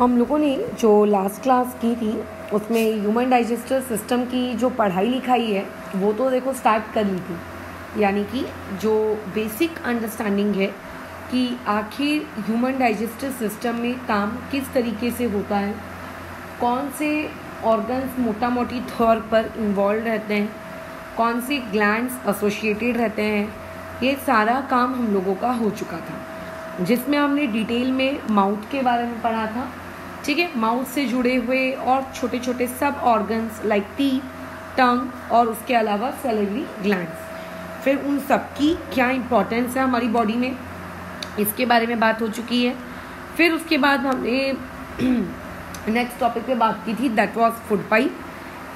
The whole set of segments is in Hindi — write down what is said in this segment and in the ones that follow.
हम लोगों ने जो लास्ट क्लास की थी उसमें ह्यूमन डाइजेस्टिव सिस्टम की जो पढ़ाई लिखाई है वो तो देखो स्टार्ट कर ली थी। यानी कि जो बेसिक अंडरस्टैंडिंग है कि आखिर ह्यूमन डाइजेस्टिव सिस्टम में काम किस तरीके से होता है, कौन से ऑर्गन्स मोटा मोटी तौर पर इन्वॉल्व रहते हैं, कौन से ग्लैंड्स एसोसिएटेड रहते हैं, ये सारा काम हम लोगों का हो चुका था, जिसमें हमने डिटेल में माउथ के बारे में पढ़ा था। ठीक है, माउथ से जुड़े हुए और छोटे छोटे सब ऑर्गन्स लाइक टीथ, टंग और उसके अलावा सैलिवरी ग्लैंड्स, फिर उन सब की क्या इंपॉर्टेंस है हमारी बॉडी में, इसके बारे में बात हो चुकी है। फिर उसके बाद हमने नेक्स्ट टॉपिक पे बात की थी, दैट वाज फूड पाइप।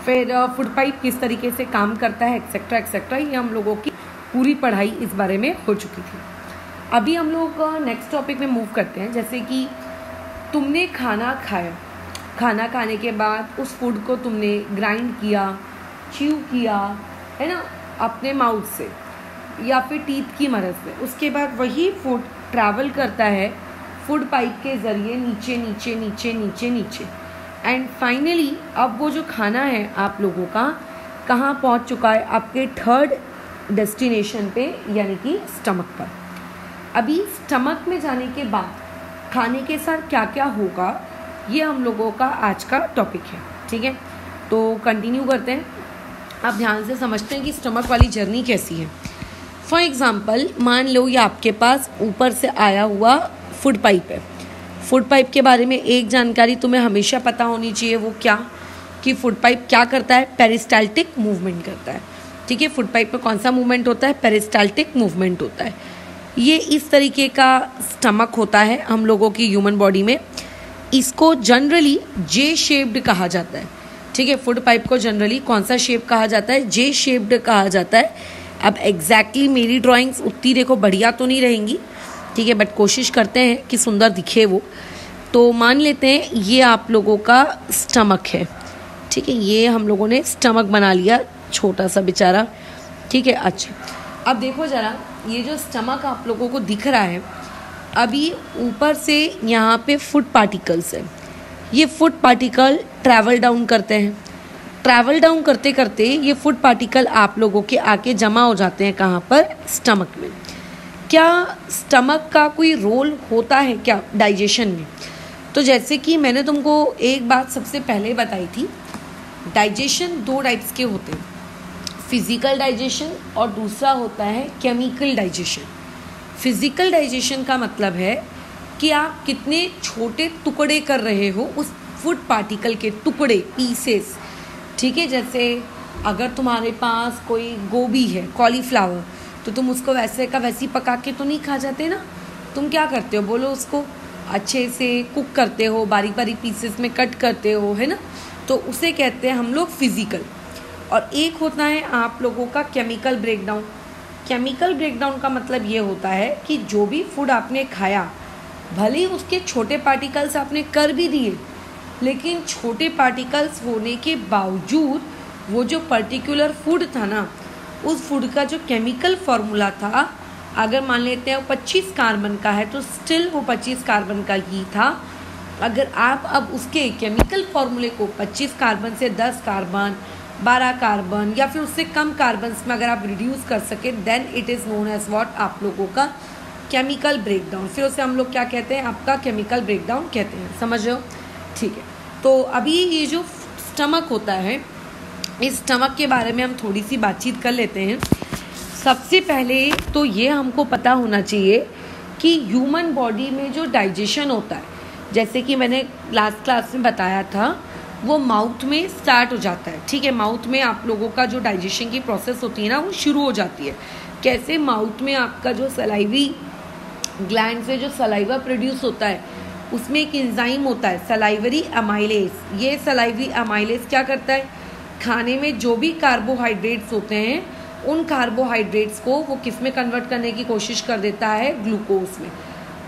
फिर फूड पाइप किस तरीके से काम करता है एक्सेट्रा एक्सेट्रा, ये हम लोगों की पूरी पढ़ाई इस बारे में हो चुकी थी। अभी हम लोग नेक्स्ट टॉपिक में मूव करते हैं। जैसे कि तुमने खाना खाया, खाना खाने के बाद उस फूड को तुमने ग्राइंड किया, च्यू किया, है ना, अपने माउथ से या फिर टीथ की मदद से। उसके बाद वही फूड ट्रैवल करता है फूड पाइप के ज़रिए नीचे नीचे नीचे नीचे नीचे एंड फाइनली अब वो जो खाना है आप लोगों का कहाँ पहुँच चुका है, आपके थर्ड डेस्टिनेशन पे, यानी कि स्टमक पर। अभी स्टमक में जाने के बाद खाने के साथ क्या क्या होगा, ये हम लोगों का आज का टॉपिक है। ठीक है, तो कंटिन्यू करते हैं। आप ध्यान से समझते हैं कि स्टमक वाली जर्नी कैसी है। फॉर एग्ज़ाम्पल, मान लो ये आपके पास ऊपर से आया हुआ फूड पाइप है। फूड पाइप के बारे में एक जानकारी तुम्हें हमेशा पता होनी चाहिए, वो क्या, कि फूड पाइप क्या करता है, पेरिस्टाल्टिक मूवमेंट करता है। ठीक है, फूड पाइप में कौन सा मूवमेंट होता है, पेरिस्टाल्टिक मूवमेंट होता है। ये इस तरीके का स्टमक होता है हम लोगों की ह्यूमन बॉडी में। इसको जनरली जे शेप्ड कहा जाता है। ठीक है, फूड पाइप को जनरली कौन सा शेप कहा जाता है, जे शेप्ड कहा जाता है। अब एग्जैक्टली मेरी ड्राइंग्स उतनी देखो बढ़िया तो नहीं रहेंगी, ठीक है, बट कोशिश करते हैं कि सुंदर दिखे वो। तो मान लेते हैं ये आप लोगों का स्टमक है। ठीक है, ये हम लोगों ने स्टमक बना लिया, छोटा सा बेचारा। ठीक है, अच्छा अब देखो ज़रा, ये जो स्टमक आप लोगों को दिख रहा है, अभी ऊपर से यहाँ पे फूड पार्टिकल्स है। ये फूड पार्टिकल ट्रैवल डाउन करते हैं। ट्रैवल डाउन करते करते ये फूड पार्टिकल आप लोगों के आके जमा हो जाते हैं कहाँ पर, स्टमक में। क्या स्टमक का कोई रोल होता है क्या डाइजेशन में? तो जैसे कि मैंने तुमको एक बात सबसे पहले बताई थी, डाइजेशन दो टाइप्स के होते हैं, फिजिकल डाइजेशन और दूसरा होता है केमिकल डाइजेशन। फिजिकल डाइजेशन का मतलब है कि आप कितने छोटे टुकड़े कर रहे हो उस फूड पार्टिकल के, टुकड़े, पीसेस। ठीक है, जैसे अगर तुम्हारे पास कोई गोभी है, कॉलीफ्लावर, तो तुम उसको वैसे का वैसी पका के तो नहीं खा जाते ना, तुम क्या करते हो बोलो, उसको अच्छे से कुक करते हो, बारीक बारीक पीसेस में कट करते हो, है ना, तो उसे कहते हैं हम लोग फिजिकल। और एक होता है आप लोगों का केमिकल ब्रेकडाउन। केमिकल ब्रेकडाउन का मतलब ये होता है कि जो भी फूड आपने खाया, भले ही उसके छोटे पार्टिकल्स आपने कर भी दिए, लेकिन छोटे पार्टिकल्स होने के बावजूद वो जो पर्टिकुलर फूड था ना, उस फूड का जो केमिकल फार्मूला था, अगर मान लेते हैं वो 25 कार्बन का है तो स्टिल वो 25 कार्बन का ही था। अगर आप अब उसके केमिकल फार्मूले को 25 कार्बन से 10 कार्बन, 12 कार्बन या फिर उससे कम कार्बन्स में अगर आप रिड्यूस कर सके, then it is known as what, आप लोगों का केमिकल ब्रेकडाउन। फिर उसे हम लोग क्या कहते हैं, आपका केमिकल ब्रेकडाउन कहते हैं। समझ रहे हो? ठीक है, तो अभी ये जो स्टमक होता है, इस स्टमक के बारे में हम थोड़ी सी बातचीत कर लेते हैं। सबसे पहले तो ये हमको पता होना चाहिए कि ह्यूमन बॉडी में जो डाइजेशन होता है, जैसे कि मैंने लास्ट क्लास में बताया था, वो माउथ में स्टार्ट हो जाता है। ठीक है, माउथ में आप लोगों का जो डाइजेशन की प्रोसेस होती है ना, वो शुरू हो जाती है। कैसे? माउथ में आपका जो सलाइवी ग्लैंड से जो सलाइवा प्रोड्यूस होता है, उसमें एक एंजाइम होता है सलाइवरी अमाइलेज। ये सलाइवरी अमाइलेज क्या करता है, खाने में जो भी कार्बोहाइड्रेट्स होते हैं, उन कार्बोहाइड्रेट्स को वो किस में कन्वर्ट करने की कोशिश कर देता है, ग्लूकोज में।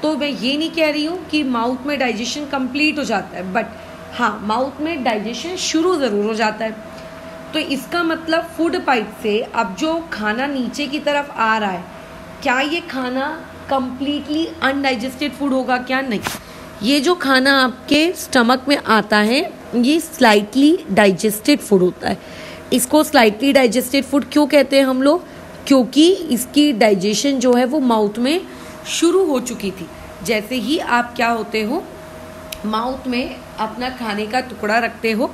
तो मैं ये नहीं कह रही हूँ कि माउथ में डाइजेशन कंप्लीट हो जाता है, बट हाँ, माउथ में डाइजेशन शुरू ज़रूर हो जाता है। तो इसका मतलब फूड पाइप से अब जो खाना नीचे की तरफ आ रहा है, क्या ये खाना कंप्लीटली अनडाइजेस्टेड फूड होगा? क्या नहीं, ये जो खाना आपके स्टमक में आता है ये स्लाइटली डाइजेस्टेड फूड होता है। इसको स्लाइटली डाइजेस्टेड फूड क्यों कहते हैं हम लोग? क्योंकि इसकी डाइजेशन जो है वो माउथ में शुरू हो चुकी थी। जैसे ही आप क्या होते हो, माउथ में अपना खाने का टुकड़ा रखते हो,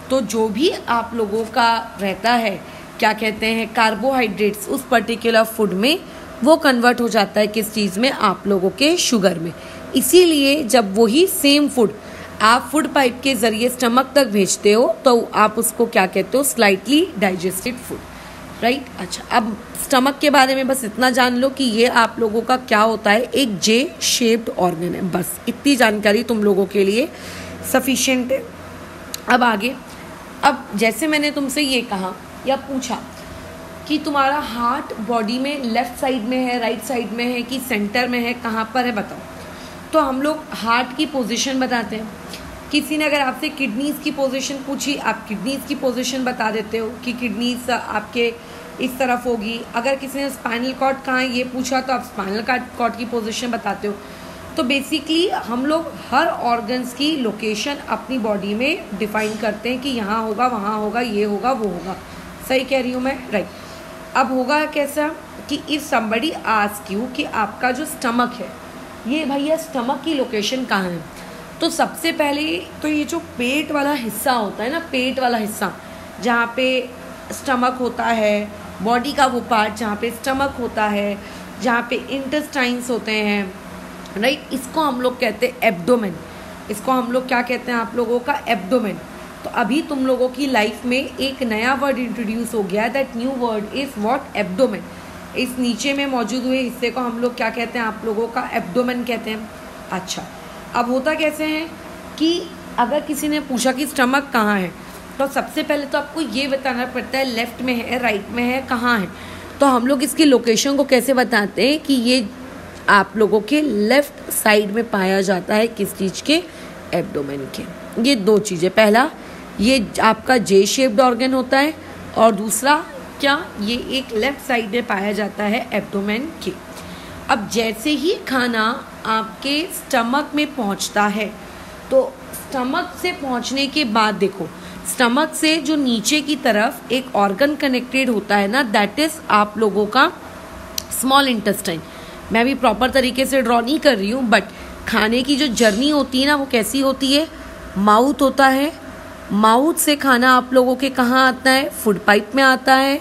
तो जो भी आप लोगों का रहता है, क्या कहते हैं, कार्बोहाइड्रेट्स उस पर्टिकुलर फूड में, वो कन्वर्ट हो जाता है किस चीज़ में? आप लोगों के शुगर में। इसीलिए जब वही सेम फूड आप फूड पाइप के ज़रिए स्टमक तक भेजते हो तो आप उसको क्या कहते हो? Slightly digested food, right. अच्छा, अब स्टमक के बारे में बस इतना जान लो कि ये आप लोगों का क्या होता है, एक जे शेप्ड ऑर्गन है। बस इतनी जानकारी तुम लोगों के लिए सफिशिएंट है। अब आगे, अब जैसे मैंने तुमसे ये कहा या पूछा कि तुम्हारा हार्ट बॉडी में लेफ्ट साइड में है, राइट साइड में है कि सेंटर में है, कहाँ पर है बताओ, तो हम लोग हार्ट की पोजीशन बताते हैं। किसी ने अगर आपसे किडनीज़ की पोजीशन पूछी, आप किडनीज़ की पोजीशन बता देते हो कि किडनीज़ आपके इस तरफ होगी। अगर किसी ने स्पाइनल कॉर्ड कहाँ है ये पूछा तो आप स्पाइनल कॉर्ड की पोजीशन बताते हो। तो बेसिकली हम लोग हर ऑर्गन्स की लोकेशन अपनी बॉडी में डिफाइन करते हैं कि यहाँ होगा, वहाँ होगा, ये होगा, वो होगा। सही कह रही हूँ मैं? राइट। अब होगा कैसा कि इफ़ समबडी आस्क यू कि आपका जो स्टमक है, ये भैया स्टमक की लोकेशन कहाँ है, तो सबसे पहले तो ये जो पेट वाला हिस्सा होता है ना, पेट वाला हिस्सा जहाँ पे स्टमक होता है, बॉडी का वो पार्ट जहाँ पे स्टमक होता है, जहाँ पे इंटेस्टाइन्स होते हैं, राइट, इसको हम लोग कहते हैं एब्डोमेन। इसको हम लोग क्या कहते हैं आप लोगों का? एब्डोमेन। तो अभी तुम लोगों की लाइफ में एक नया वर्ड इंट्रोड्यूस हो गया, that new word is what? Abdomen. इस नीचे में मौजूद हुए हिस्से को हम लोग क्या कहते हैं आप लोगों का? एब्डोमेन कहते हैं। अच्छा, अब होता कैसे है कि अगर किसी ने पूछा कि स्टमक कहाँ है, तो सबसे पहले तो आपको ये बताना पड़ता है लेफ्ट में है, राइट में है, कहाँ है। तो हम लोग इसकी लोकेशन को कैसे बताते हैं कि ये आप लोगों के लेफ्ट साइड में पाया जाता है, किस चीज़ के? एब्डोमेन के। ये दो चीज़ें, पहला ये आपका जे शेप्ड ऑर्गन होता है और दूसरा क्या, ये एक लेफ्ट साइड में पाया जाता है एब्डोमेन के। अब जैसे ही खाना आपके स्टमक में पहुंचता है, तो स्टमक से पहुंचने के बाद देखो, स्टमक से जो नीचे की तरफ एक ऑर्गन कनेक्टेड होता है ना, दैट इज आप लोगों का स्मॉल इंटेस्टाइन। मैं भी प्रॉपर तरीके से ड्रॉ नहीं कर रही हूँ, बट खाने की जो जर्नी होती है ना, वो कैसी होती है? माउथ होता है, माउथ से खाना आप लोगों के कहाँ आता है? फूड पाइप में आता है।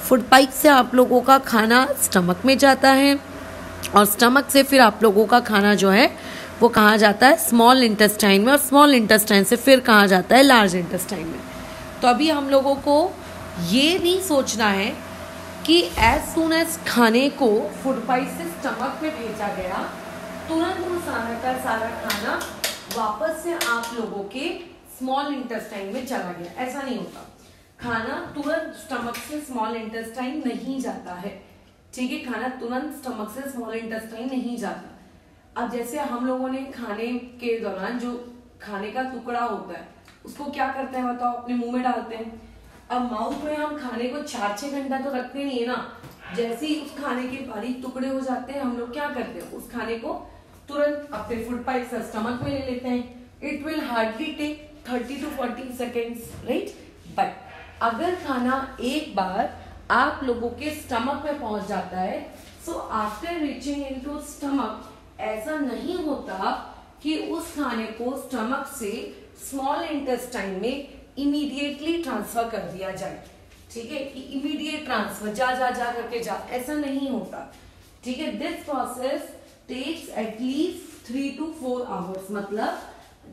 फूड पाइप से आप लोगों का खाना स्टमक में जाता है और स्टमक से फिर आप लोगों का खाना जो है वो कहाँ जाता है? स्मॉल इंटेस्टाइन में, और स्मॉल इंटेस्टाइन से फिर कहाँ जाता है? लार्ज इंटेस्टाइन में। तो अभी हम लोगों को ये नहीं सोचना है कि एज सून एज खाने को फूड पाइप से स्टमक में भेजा गया, तुरंत वो सारा का सारा खाना वापस से आप लोगों के स्मॉल इंटेस्टाइन में चला गया। ऐसा नहीं होता। खाना तुरंत स्टमक से स्मॉल इंटेस्टाइन नहीं जाता है, ठीक है? खाना तुरंत स्टमक से स्मॉल इंटेस्टाइन नहीं जाता। अब जैसे हम लोगों ने खाने के दौरान जो खाने का टुकड़ा होता है उसको क्या करते हैं बताओ? अपने मुंह में डालते हैं। अब माउथ में हम खाने को 4-6 घंटा तो रखते नहीं है ना। जैसे ही उस खाने के बारीक टुकड़े हो जाते हैं, हम लोग क्या करते हैं? उस खाने को तुरंत अपने फूड पाइप से स्टमक में ले लेते हैं। It will hardly take 30 to 40 seconds, right? But अगर खाना एक बार आप लोगों के स्टमक में पहुंच जाता है, so after reaching into stomach, ऐसा नहीं होता कि उस खाने को स्टमक से स्मॉल इंटेस्टाइन में इमीडिएटली ट्रांसफर कर दिया जाए, ठीक है? कि इमीडिएट ट्रांसफर जा करके जा, ऐसा नहीं होता, ठीक है? This process takes at least 3 to 4 hours। मतलब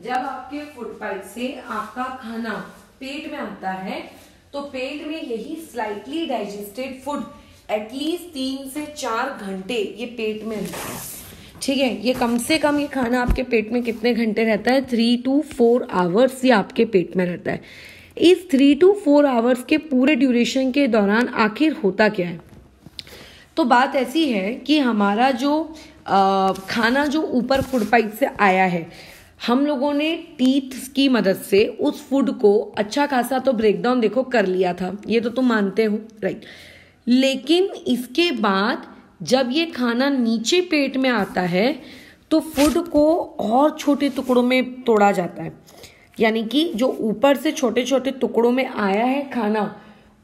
जब आपके फूड पाइप से आपका खाना पेट में आता है, तो पेट में यही स्लाइटली डाइजेस्टेड फूड एटलीस्ट 3 से 4 घंटे ये पेट में रहता है, ठीक है? ये कम से कम ये खाना आपके पेट में कितने घंटे रहता है? 3 to 4 hours ये आपके पेट में रहता है। इस 3 to 4 hours के पूरे ड्यूरेशन के दौरान आखिर होता क्या है? तो बात ऐसी है कि हमारा जो खाना जो ऊपर फूड पाइप से आया है, हम लोगों ने टीथ की मदद से उस फूड को अच्छा खासा तो ब्रेकडाउन देखो कर लिया था, ये तो तुम मानते हो, राइट? लेकिन इसके बाद जब ये खाना नीचे पेट में आता है, तो तो फूड को और छोटे टुकड़ों में तोड़ा जाता है, यानी कि जो ऊपर से छोटे छोटे टुकड़ों में आया है खाना,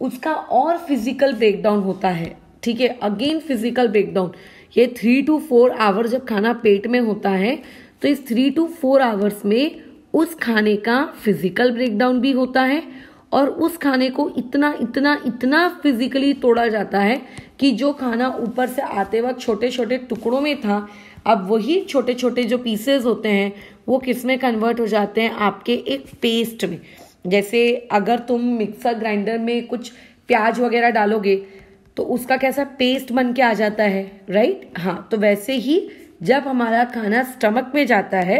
उसका और फिजिकल ब्रेकडाउन होता है। ठीक है, अगेन फिजिकल ब्रेकडाउन। ये 3 to 4 आवर जब खाना पेट में होता है तो इस 3 to 4 आवर्स में उस खाने का फिजिकल ब्रेकडाउन भी होता है और उस खाने को इतना इतना इतना फिजिकली तोड़ा जाता है कि जो खाना ऊपर से आते वक्त छोटे छोटे टुकड़ों में था, अब वही छोटे छोटे जो पीसेस होते हैं वो किस में कन्वर्ट हो जाते हैं, आपके एक पेस्ट में। जैसे अगर तुम मिक्सर ग्राइंडर में कुछ प्याज वगैरह डालोगे तो उसका कैसा पेस्ट बन के आ जाता है, राइट। हाँ, तो वैसे ही जब हमारा खाना स्टमक में जाता है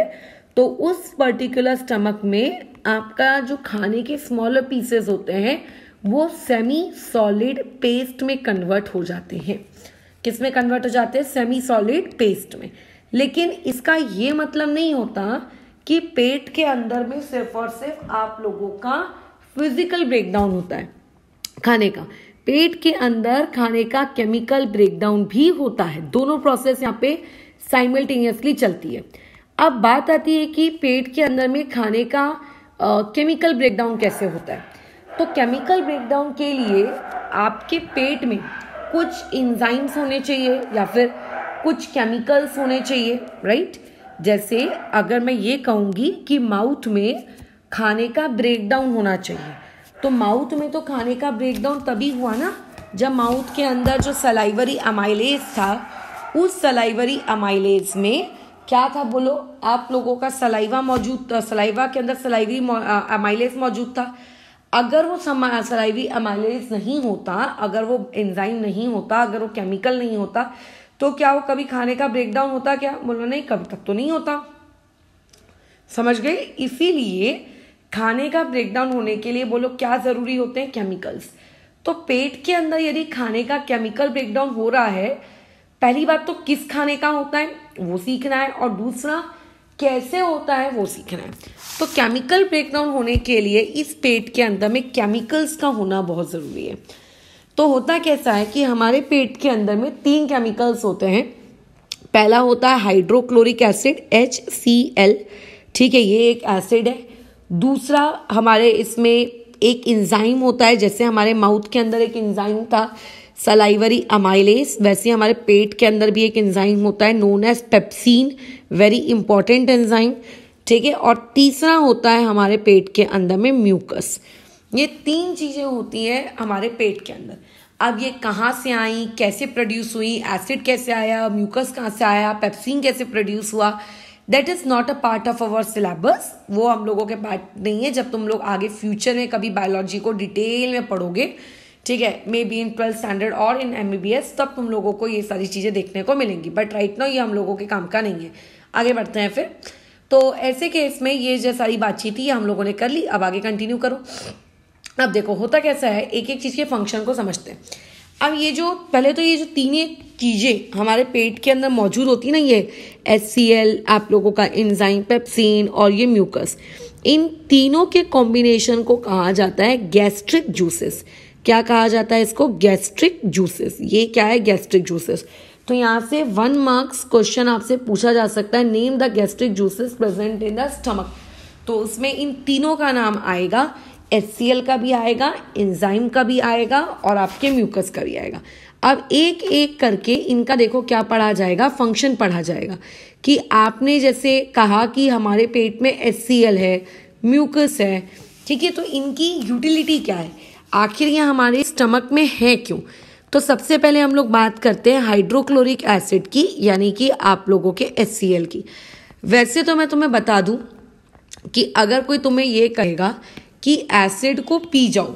तो उस पर्टिकुलर स्टमक में आपका जो खाने के स्मॉलर पीसेस होते हैं वो सेमी सॉलिड पेस्ट में कन्वर्ट हो जाते हैं। किस में कन्वर्ट हो जाते हैं? सेमी सॉलिड पेस्ट में। लेकिन इसका ये मतलब नहीं होता कि पेट के अंदर में सिर्फ और सिर्फ आप लोगों का फिजिकल ब्रेकडाउन होता है खाने का। पेट के अंदर खाने का केमिकल ब्रेकडाउन भी होता है। दोनों प्रोसेस यहाँ पे साइमल्टेनियसली चलती है। अब बात आती है कि पेट के अंदर में खाने का केमिकल ब्रेकडाउन कैसे होता है। तो केमिकल ब्रेकडाउन के लिए आपके पेट में कुछ एंजाइम्स होने चाहिए या फिर कुछ केमिकल्स होने चाहिए, राइट। जैसे अगर मैं ये कहूँगी कि माउथ में खाने का ब्रेकडाउन होना चाहिए, तो माउथ में तो खाने का ब्रेकडाउन तभी हुआ ना जब माउथ के अंदर जो सलाइवरी अमाइलेज था, उस सलाइवरी अमाइलेज में क्या था बोलो? आप लोगों का सलाइवा मौजूद था, सलाइवा के अंदर सलाइवरी अमाइलेज मौजूद था। अगर वो सलाइवरी अमाइलेज नहीं होता, अगर वो एंजाइम नहीं होता, अगर वो केमिकल नहीं होता, तो क्या वो कभी खाने का ब्रेकडाउन होता? क्या बोलो? नहीं, कभी तक तो नहीं होता। समझ गए? इसीलिए खाने का ब्रेकडाउन होने के लिए बोलो क्या जरूरी होते हैं? केमिकल्स। तो पेट के अंदर यदि खाने का केमिकल ब्रेकडाउन हो रहा है, पहली बात तो किस खाने का होता है वो सीखना है, और दूसरा कैसे होता है वो सीखना है। तो केमिकल ब्रेकडाउन होने के लिए इस पेट के अंदर में केमिकल्स का होना बहुत ज़रूरी है। तो होता कैसा है कि हमारे पेट के अंदर में 3 केमिकल्स होते हैं। पहला होता है हाइड्रोक्लोरिक एसिड HCl, ठीक है, ये एक एसिड है। दूसरा हमारे इसमें एक एंजाइम होता है, जैसे हमारे माउथ के अंदर एक एंजाइम था सलाइवरी अमाइलेज, वैसे हमारे पेट के अंदर भी एक एंजाइम होता है known as pepsin, very important enzyme, ठीक है। और तीसरा होता है हमारे पेट के अंदर में म्यूकस। ये 3 चीजें होती हैं हमारे पेट के अंदर। अब ये कहाँ से आई, कैसे प्रोड्यूस हुई, एसिड कैसे आया, म्यूकस कहाँ से आया, पेप्सिन कैसे प्रोड्यूस हुआ, that is not a part of our syllabus. वो हम लोगों के पार्ट नहीं है। जब तुम लोग आगे फ्यूचर में कभी बायोलॉजी को डिटेल में पढ़ोगे, ठीक है, may be in 12th standard और इन MBBS, तब तुम लोगों को ये सारी चीज़ें देखने को मिलेंगी। बट राइट नाउ ये हम लोगों के काम का नहीं है। आगे बढ़ते हैं फिर। तो ऐसे केस में ये जो सारी बातचीत थी हम लोगों ने कर ली। अब आगे कंटिन्यू करो। अब देखो होता कैसा है, एक एक चीज़ के फंक्शन को समझते हैं। अब ये जो पहले तो ये जो 3 चीज़ें हमारे पेट के अंदर मौजूद होती है ना, ये HCl, आप लोगों का एंजाइम पेप्सिन और ये म्यूकस, इन तीनों के कॉम्बिनेशन को कहा जाता है गैस्ट्रिक जूसेस। क्या कहा जाता है इसको? Gastric juices. ये क्या है? Gastric juices. तो यहाँ से 1 मार्क्स क्वेश्चन आपसे पूछा जा सकता है, name the gastric juices present in the stomach. तो उसमें इन तीनों का नाम आएगा, HCl का भी आएगा, एंजाइम का भी आएगा और आपके म्यूकस का भी आएगा। अब एक एक करके इनका देखो क्या पढ़ा जाएगा, फंक्शन पढ़ा जाएगा। कि आपने जैसे कहा कि हमारे पेट में HCl है, म्यूकस है, ठीक है, तो इनकी यूटिलिटी क्या है, आखिर ये हमारे स्टमक में है क्यों। तो सबसे पहले हम लोग बात करते हैं हाइड्रोक्लोरिक एसिड की, यानी कि आप लोगों के HCl की। वैसे तो मैं तुम्हें बता दूं कि अगर कोई तुम्हें ये कहेगा कि एसिड को पी जाओ,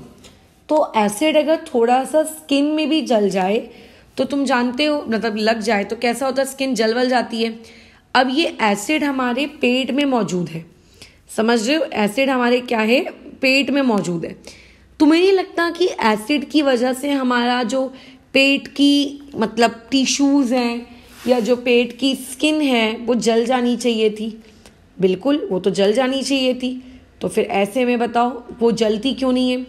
तो एसिड अगर थोड़ा सा स्किन में भी जल जाए तो तुम जानते हो, मतलब लग जाए तो कैसा होता है, स्किन जल जाती है। अब ये एसिड हमारे पेट में मौजूद है, समझ रहे हो, एसिड हमारे क्या है, पेट में मौजूद है। तुम्हें नहीं लगता कि एसिड की वजह से हमारा जो पेट की मतलब टिश्यूज हैं या जो पेट की स्किन है वो जल जानी चाहिए थी? बिल्कुल, वो तो जल जानी चाहिए थी। तो फिर ऐसे में बताओ वो जलती क्यों नहीं है?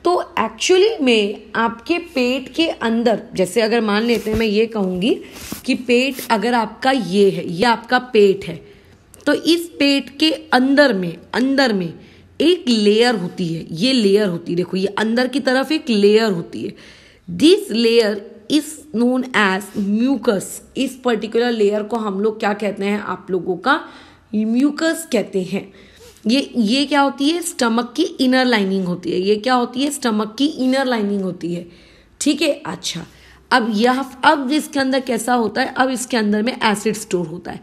तो एक्चुअली में आपके पेट के अंदर, जैसे अगर मान लेते हैं मैं ये कहूँगी कि पेट अगर आपका ये है, ये आपका पेट है, तो इस पेट के अंदर में एक लेयर होती है, ये लेयर होती है, देखो ये अंदर की तरफ एक लेयर होती है। This layer is known as mucus. इस पर्टिकुलर लेयर को हम लोग क्या कहते हैं, आप लोगों का म्यूकस कहते हैं। ये क्या होती है, स्टमक की इनर लाइनिंग होती है। ये क्या होती है, स्टमक की इनर लाइनिंग होती है, ठीक है। अच्छा, अब इसके अंदर कैसा होता है, अब इसके अंदर में एसिड स्टोर होता है।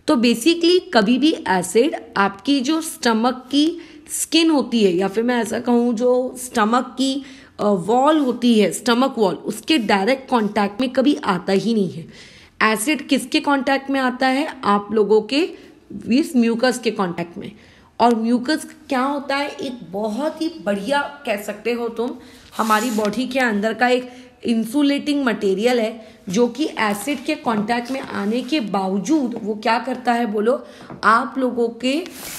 तो बेसिकली कभी भी एसिड आपकी जो स्टमक की स्किन होती है, या फिर मैं ऐसा कहूँ जो स्टमक की वॉल होती है, स्टमक वॉल, उसके डायरेक्ट कांटेक्ट में कभी आता ही नहीं है। एसिड किसके कांटेक्ट में आता है, आप लोगों के इस म्यूकस के कांटेक्ट में। और म्यूकस क्या होता है, एक बहुत ही बढ़िया कह सकते हो तुम, हमारी बॉडी के अंदर का एक इंसुलेटिंग मटेरियल है, जो कि एसिड के कांटेक्ट में आने के बावजूद वो क्या करता है, बोलो, आप लोगों के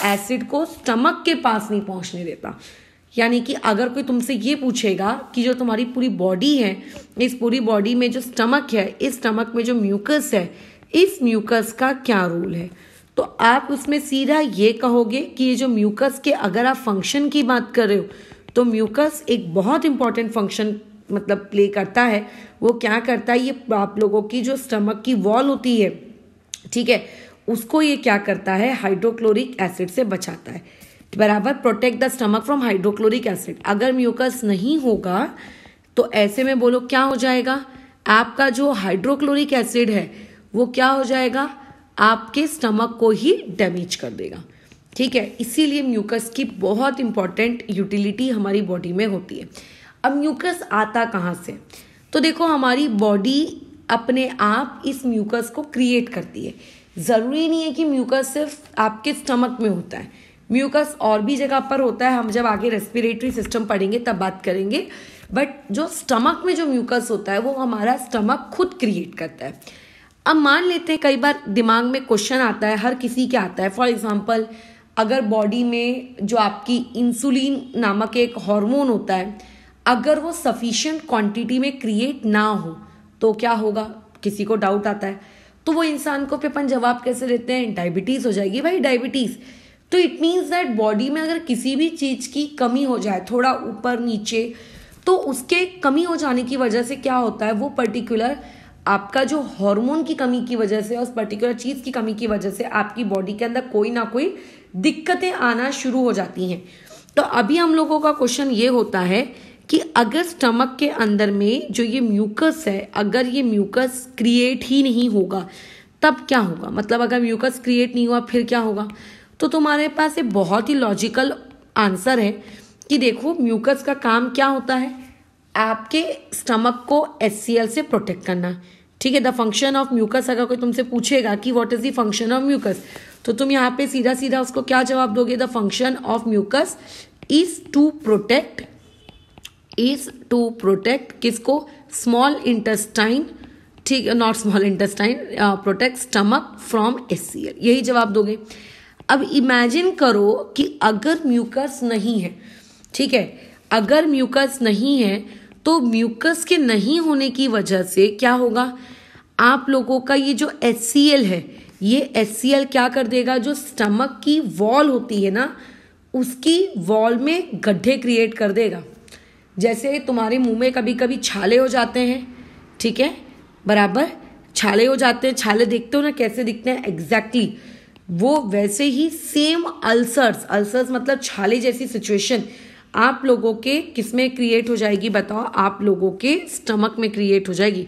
एसिड को स्टमक के पास नहीं पहुंचने देता। यानी कि अगर कोई तुमसे ये पूछेगा कि जो तुम्हारी पूरी बॉडी है, इस पूरी बॉडी में जो स्टमक है, इस स्टमक में जो म्यूकस है, इस म्यूकस का क्या रोल है, तो आप उसमें सीधा ये कहोगे कि ये जो म्यूकस के, अगर आप फंक्शन की बात कर रहे हो, तो म्यूकस एक बहुत इंपॉर्टेंट फंक्शन मतलब प्ले करता है। वो क्या करता है, ये आप लोगों की जो स्टमक की वॉल होती है, ठीक है, उसको ये क्या करता है, हाइड्रोक्लोरिक एसिड से बचाता है, बराबर, protect the stomach from hydrochloric acid. अगर म्यूकस नहीं होगा तो ऐसे में बोलो क्या हो जाएगा, आपका जो हाइड्रोक्लोरिक एसिड है वो क्या हो जाएगा, आपके स्टमक को ही डैमेज कर देगा, ठीक है। इसीलिए म्यूकस की बहुत इंपॉर्टेंट यूटिलिटी हमारी बॉडी में होती है। अब म्यूकस आता कहाँ से, तो देखो हमारी बॉडी अपने आप इस म्यूकस को क्रिएट करती है। ज़रूरी नहीं है कि म्यूकस सिर्फ आपके स्टमक में होता है, म्यूकस और भी जगह पर होता है। हम जब आगे रेस्पिरेटरी सिस्टम पढ़ेंगे तब बात करेंगे, बट जो स्टमक में जो म्यूकस होता है वो हमारा स्टमक खुद क्रिएट करता है। अब मान लेते हैं कई बार दिमाग में क्वेश्चन आता है, हर किसी के आता है, फॉर एग्जांपल अगर बॉडी में जो आपकी इंसुलिन नामक एक हार्मोन होता है, अगर वो सफिशिएंट क्वांटिटी में क्रिएट ना हो तो क्या होगा, किसी को डाउट आता है, तो वो इंसान को फिर अपन जवाब कैसे देते हैं, डायबिटीज़ हो जाएगी भाई, डायबिटीज़। तो इट मीन्स दैट बॉडी में अगर किसी भी चीज़ की कमी हो जाए, थोड़ा ऊपर नीचे, तो उसके कमी हो जाने की वजह से क्या होता है, वो पर्टिकुलर आपका जो हार्मोन की कमी की वजह से, उस पर्टिकुलर चीज़ की कमी की वजह से आपकी बॉडी के अंदर कोई ना कोई दिक्कतें आना शुरू हो जाती हैं। तो अभी हम लोगों का क्वेश्चन ये होता है कि अगर स्टमक के अंदर में जो ये म्यूकस है, अगर ये म्यूकस क्रिएट ही नहीं होगा तब क्या होगा, मतलब अगर म्यूकस क्रिएट नहीं हुआ फिर क्या होगा, तो तुम्हारे पास एक बहुत ही लॉजिकल आंसर है कि देखो म्यूकस का काम क्या होता है, आपके स्टमक को HCl से प्रोटेक्ट करना, ठीक है। द फंक्शन ऑफ म्यूकस, अगर कोई तुमसे पूछेगा कि what is the function of mucus, तो तुम यहाँ पे सीधा सीधा उसको क्या जवाब दोगे, the function of mucus is to protect किसको, स्मॉल इंटेस्टाइन, ठीक है, not small intestine, protect stomach from HCl, यही जवाब दोगे। अब इमेजिन करो कि अगर म्यूकस नहीं है, ठीक है, अगर म्यूकस नहीं है तो म्यूकस के नहीं होने की वजह से क्या होगा, आप लोगों का ये जो HCl है, ये HCl क्या कर देगा, जो स्टमक की वॉल होती है ना, उसकी वॉल में गड्ढे क्रिएट कर देगा। जैसे तुम्हारे मुंह में कभी कभी छाले हो जाते हैं, ठीक है, बराबर, छाले हो जाते हैं, छाले देखते हो ना कैसे दिखते हैं, एग्जैक्टली वो वैसे ही सेम अल्सर्स मतलब छाले जैसी सिचुएशन आप लोगों के किस में क्रिएट हो जाएगी, बताओ, आप लोगों के स्टमक में क्रिएट हो जाएगी।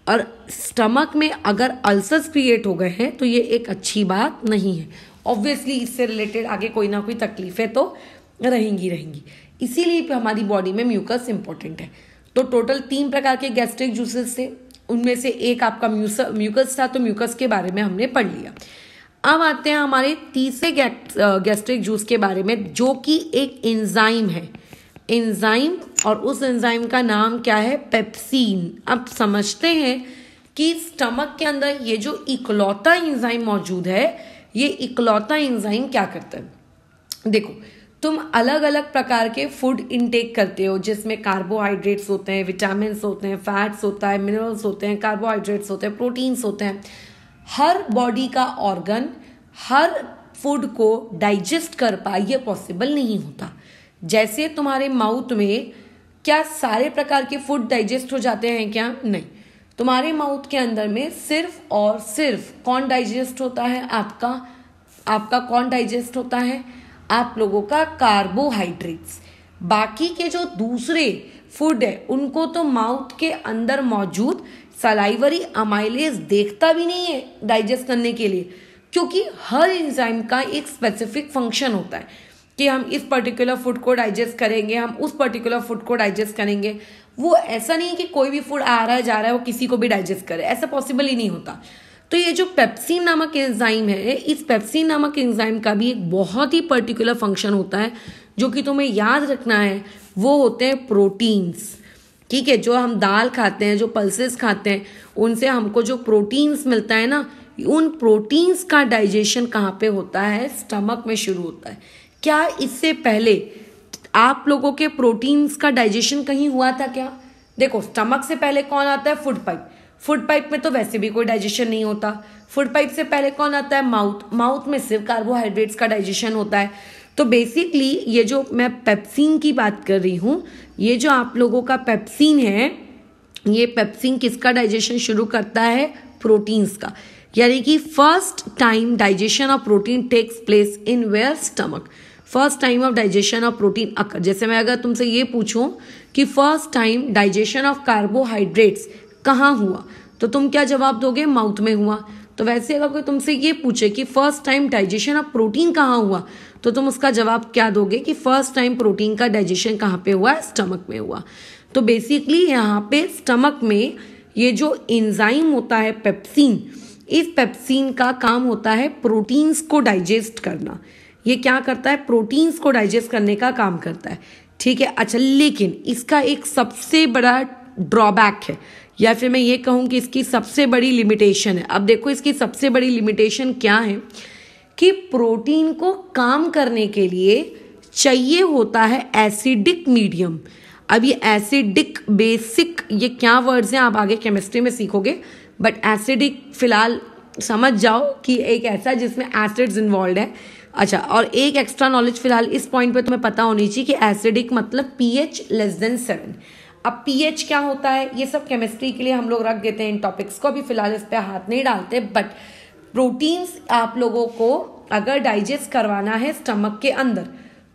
और स्टमक में अगर अल्सर्स क्रिएट हो गए हैं तो ये एक अच्छी बात नहीं है। ऑब्वियसली इससे रिलेटेड आगे कोई ना कोई तकलीफें तो रहेंगी। इसीलिए हमारी बॉडी में म्यूकस इंपॉर्टेंट है। तो टोटल 3 प्रकार के गैस्ट्रिक जूसेस थे, उनमें से एक आपका म्यूकस था, तो म्यूकस के बारे में हमने पढ़ लिया। अब आते हैं हमारे तीसरे गैस्ट्रिक जूस के बारे में, जो कि एक एंजाइम है, एंजाइम, और उस एंजाइम का नाम क्या है, पेप्सिन। अब समझते हैं कि स्टमक के अंदर ये जो इकलौता एंजाइम मौजूद है, ये इकलौता एंजाइम क्या करता है। देखो, तुम अलग अलग प्रकार के फूड इनटेक करते हो, जिसमें कार्बोहाइड्रेट्स होते हैं, विटामिन्स होते हैं, फैट्स होता है, मिनरल्स होते हैं, कार्बोहाइड्रेट्स होते हैं, प्रोटीन्स होते हैं। हर बॉडी का ऑर्गन हर फूड को डाइजेस्ट कर पाए ये पॉसिबल नहीं होता। जैसे तुम्हारे माउथ में क्या सारे प्रकार के फूड डाइजेस्ट हो जाते हैं क्या? नहीं। तुम्हारे माउथ के अंदर में सिर्फ और सिर्फ कौन डाइजेस्ट होता है? आपका कौन डाइजेस्ट होता है? आप लोगों का कार्बोहाइड्रेट्स। बाकी के जो दूसरे फूड है उनको तो माउथ के अंदर मौजूद सलाइवरी अमाइलेज देखता भी नहीं है डाइजेस्ट करने के लिए, क्योंकि हर एंजाइम का एक स्पेसिफिक फंक्शन होता है कि हम इस पर्टिकुलर फूड को डाइजेस्ट करेंगे, हम उस पर्टिकुलर फूड को डाइजेस्ट करेंगे। वो ऐसा नहीं है कि कोई भी फूड आ रहा है जा रहा है वो किसी को भी डाइजेस्ट करे, ऐसा पॉसिबल ही नहीं होता। तो ये जो पेप्सिन नामक एंजाइम है, इस पेप्सिन नामक एंजाइम का भी एक बहुत ही पर्टिकुलर फंक्शन होता है जो कि तुम्हें याद रखना है। वो होते हैं प्रोटीन्स। ठीक है, जो हम दाल खाते हैं, जो पल्सेस खाते हैं, उनसे हमको जो प्रोटीन्स मिलता है ना, उन प्रोटीन्स का डाइजेशन कहाँ पे होता है? स्टमक में शुरू होता है। क्या इससे पहले आप लोगों के प्रोटीन्स का डाइजेशन कहीं हुआ था क्या? देखो, स्टमक से पहले कौन आता है? Food pipe. फूड पाइप में तो वैसे भी कोई डाइजेशन नहीं होता। फूड पाइप से पहले कौन आता है? माउथ। माउथ में सिर्फ कार्बोहाइड्रेट्स का डाइजेशन होता है। तो बेसिकली ये जो मैं पेप्सिन की बात कर रही हूँ, ये जो आप लोगों का पेप्सिन है, ये पेप्सिन किसका डाइजेशन शुरू करता है? प्रोटीन्स का। यानी कि first time digestion of protein takes place in where? Stomach. First time of digestion of protein occur. जैसे मैं अगर तुमसे ये पूछूं कि first time digestion of carbohydrates कहाँ हुआ, तो तुम क्या जवाब दोगे? माउथ में हुआ। तो वैसे अगर कोई तुमसे ये पूछे कि first time digestion of protein कहाँ हुआ, तो तुम उसका जवाब क्या दोगे कि फर्स्ट टाइम प्रोटीन का डाइजेशन कहाँ पे हुआ? स्टमक में हुआ। तो बेसिकली यहाँ पे स्टमक में ये जो एंजाइम होता है पेप्सिन, इस पेप्सिन का काम होता है प्रोटीन्स को डाइजेस्ट करना। ये क्या करता है? प्रोटीन्स को डाइजेस्ट करने का काम करता है। ठीक है, अच्छा, लेकिन इसका एक सबसे बड़ा ड्रॉबैक है, या फिर मैं ये कहूँ कि इसकी सबसे बड़ी लिमिटेशन है। अब देखो, इसकी सबसे बड़ी लिमिटेशन क्या है कि प्रोटीन को काम करने के लिए चाहिए होता है एसिडिक मीडियम। अब ये एसिडिक, बेसिक, ये क्या वर्ड्स हैं आप आगे केमिस्ट्री में सीखोगे, बट एसिडिक फिलहाल समझ जाओ कि एक ऐसा जिसमें एसिड्स इन्वॉल्व है। अच्छा, और एक एक्स्ट्रा नॉलेज फिलहाल इस पॉइंट पे तुम्हें पता होनी चाहिए कि एसिडिक मतलब pH <7। अब pH क्या होता है, ये सब केमिस्ट्री के लिए हम लोग रख देते हैं इन टॉपिक्स को, अभी फिलहाल इस पे हाथ नहीं डालते। बट प्रोटीन्स आप लोगों को अगर डाइजेस्ट करवाना है स्टमक के अंदर,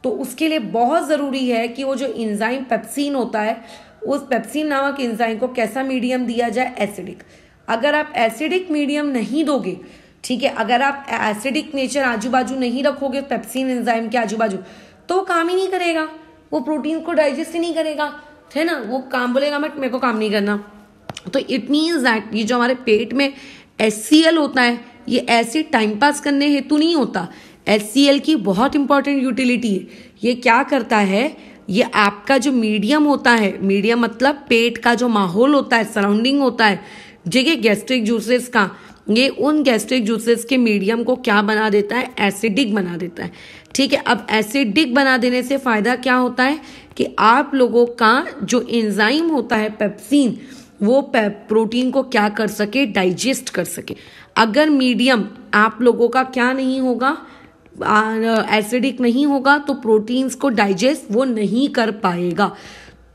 तो उसके लिए बहुत ज़रूरी है कि वो जो एंजाइम पेप्सिन होता है, उस पेप्सिन नामक एंजाइम को कैसा मीडियम दिया जाए? एसिडिक। अगर आप एसिडिक मीडियम नहीं दोगे, ठीक है, अगर आप एसिडिक नेचर आजू बाजू नहीं रखोगे पेप्सिन एंजाइम के आजू बाजू, तो वो काम ही नहीं करेगा, वो प्रोटीन को डाइजेस्ट ही नहीं करेगा, है ना। वो काम बोलेगा बट मेरे को काम नहीं करना। तो इट मीन्स दैट ये जो हमारे पेट में HCl होता है, ये ऐसे टाइम पास करने हेतु नहीं होता। HCl की बहुत इंपॉर्टेंट यूटिलिटी है। ये क्या करता है, ये आपका जो मीडियम होता है, मीडियम मतलब पेट का जो माहौल होता है, सराउंडिंग होता है, जगह गैस्ट्रिक जूसेस का, ये उन गैस्ट्रिक जूसेस के मीडियम को क्या बना देता है? एसिडिक बना देता है। ठीक है, अब एसिडिक बना देने से फायदा क्या होता है कि आप लोगों का जो एंजाइम होता है पेप्सिन, वो प्रोटीन को क्या कर सके? डाइजेस्ट कर सके। अगर मीडियम आप लोगों का क्या नहीं होगा, एसिडिक नहीं होगा, तो प्रोटीन्स को डाइजेस्ट वो नहीं कर पाएगा।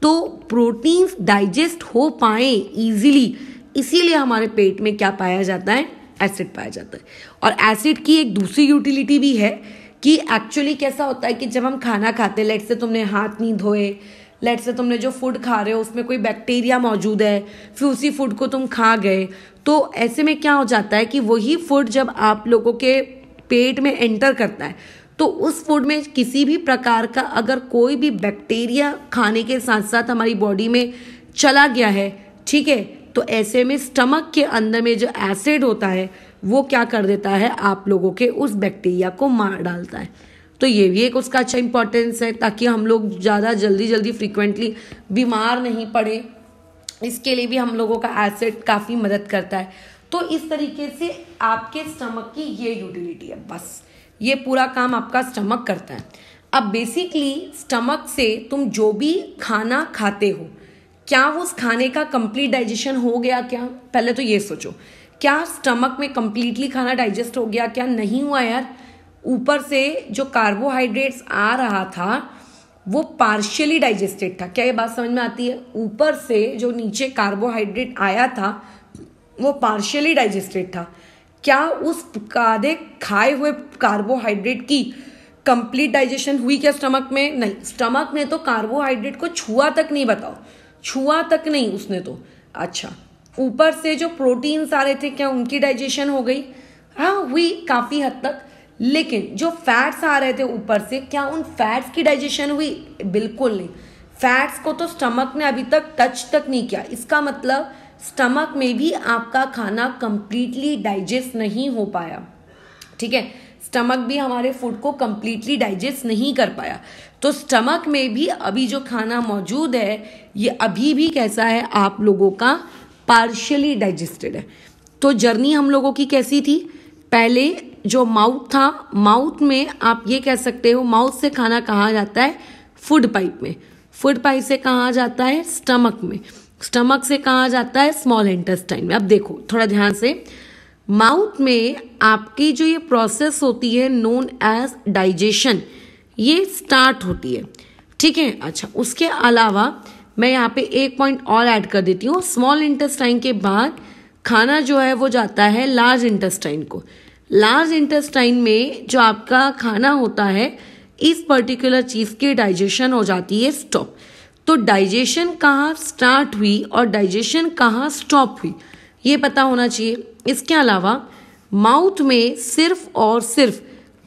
तो प्रोटीन्स डाइजेस्ट हो पाए इजीली, इसीलिए हमारे पेट में क्या पाया जाता है? एसिड पाया जाता है। और एसिड की एक दूसरी यूटिलिटी भी है कि एक्चुअली कैसा होता है कि जब हम खाना खाते हैं, लेट से तुमने हाथ नहीं धोए, लेट से तुमने जो फूड खा रहे हो उसमें कोई बैक्टीरिया मौजूद है, फिर उसी फूड को तुम खा गए, तो ऐसे में क्या हो जाता है कि वही फूड जब आप लोगों के पेट में एंटर करता है, तो उस फूड में किसी भी प्रकार का अगर कोई भी बैक्टीरिया खाने के साथ साथ हमारी बॉडी में चला गया है, ठीक है, तो ऐसे में स्टमक के अंदर में जो एसिड होता है वो क्या कर देता है? आप लोगों के उस बैक्टीरिया को मार डालता है। तो ये भी एक उसका अच्छा इंपॉर्टेंस है, ताकि हम लोग ज़्यादा जल्दी फ्रीक्वेंटली बीमार नहीं पड़े, इसके लिए भी हम लोगों का एसिड काफ़ी मदद करता है। तो इस तरीके से आपके स्टमक की ये यूटिलिटी है, बस ये पूरा काम आपका स्टमक करता है। अब बेसिकली स्टमक से तुम जो भी खाना खाते हो, क्या वो उस खाने का कंप्लीट डाइजेशन हो गया क्या? पहले तो ये सोचो, क्या स्टमक में कंप्लीटली खाना डाइजेस्ट हो गया क्या? नहीं हुआ यार। ऊपर से जो कार्बोहाइड्रेट्स आ रहा था वो पार्शियली डाइजेस्टेड था। क्या ये बात समझ में आती है? ऊपर से जो नीचे कार्बोहाइड्रेट आया था वो पार्शियली डाइजेस्टेड था। क्या उस आधे खाए हुए कार्बोहाइड्रेट की कंप्लीट डाइजेशन हुई क्या स्टमक में? नहीं, स्टमक ने तो कार्बोहाइड्रेट को छुआ तक नहीं, बताओ, छुआ तक नहीं उसने तो। अच्छा, ऊपर से जो प्रोटीन्स आ रहे थे क्या उनकी डाइजेशन हो गई? हाँ, हुई काफी हद तक। लेकिन जो फैट्स आ रहे थे ऊपर से, क्या उन फैट्स की डाइजेशन हुई? बिल्कुल नहीं। फैट्स को तो स्टमक ने अभी तक टच तक नहीं किया। इसका मतलब स्टमक में भी आपका खाना कंप्लीटली डाइजेस्ट नहीं हो पाया। ठीक है, स्टमक भी हमारे फूड को कंप्लीटली डाइजेस्ट नहीं कर पाया। तो स्टमक में भी अभी जो खाना मौजूद है ये अभी भी कैसा है आप लोगों का? पार्शियली डाइजेस्टेड है। तो जर्नी हम लोगों की कैसी थी? पहले जो माउथ था, माउथ में आप ये कह सकते हो, माउथ से खाना कहाँ जाता है? फूड पाइप में। फूड पाइप से कहाँ जाता है? स्टमक में। स्टमक से कहाँ जाता है? स्मॉल इंटेस्टाइन में। अब देखो थोड़ा ध्यान से, माउथ में आपकी जो ये प्रोसेस होती है नोन एज डाइजेशन, ये स्टार्ट होती है। ठीक है, अच्छा, उसके अलावा मैं यहाँ पे एक पॉइंट और ऐड कर देती हूँ। स्मॉल इंटेस्टाइन के बाद खाना जो है वो जाता है लार्ज इंटेस्टाइन को। लार्ज इंटेस्टाइन में जो आपका खाना होता है, इस पर्टिकुलर चीज की डाइजेशन हो जाती है स्टॉप। तो डाइजेशन कहाँ स्टार्ट हुई और डाइजेशन कहाँ स्टॉप हुई, ये पता होना चाहिए। इसके अलावा माउथ में सिर्फ और सिर्फ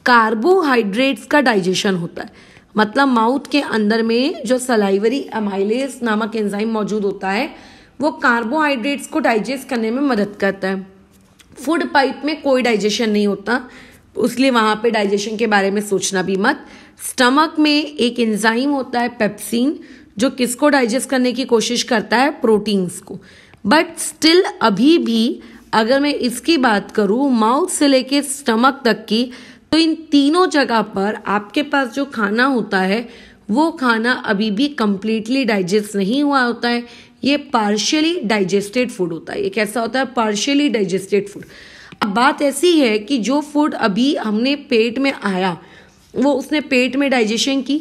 कार्बोहाइड्रेट्स का डाइजेशन होता है। मतलब माउथ के अंदर में जो सलाइवरी एमाइलेज नामक एंजाइम मौजूद होता है वो कार्बोहाइड्रेट्स को डाइजेस्ट करने में मदद करता है। फूड पाइप में कोई डाइजेशन नहीं होता, इसलिए वहां पे डाइजेशन के बारे में सोचना भी मत। स्टमक में एक एंजाइम होता है पेप्सिन, जो किसको डाइजेस्ट करने की कोशिश करता है? प्रोटीन्स को। बट स्टिल अभी भी अगर मैं इसकी बात करूं माउथ से लेके स्टमक तक की, तो इन तीनों जगह पर आपके पास जो खाना होता है वो खाना अभी भी कंप्लीटली डाइजेस्ट नहीं हुआ होता है। ये पार्शियली डाइजेस्टेड फूड होता है। ये कैसा होता है? Partially digested food. अब बात ऐसी है कि जो फूड अभी हमने पेट में आया वो उसने पेट में डाइजेशन की,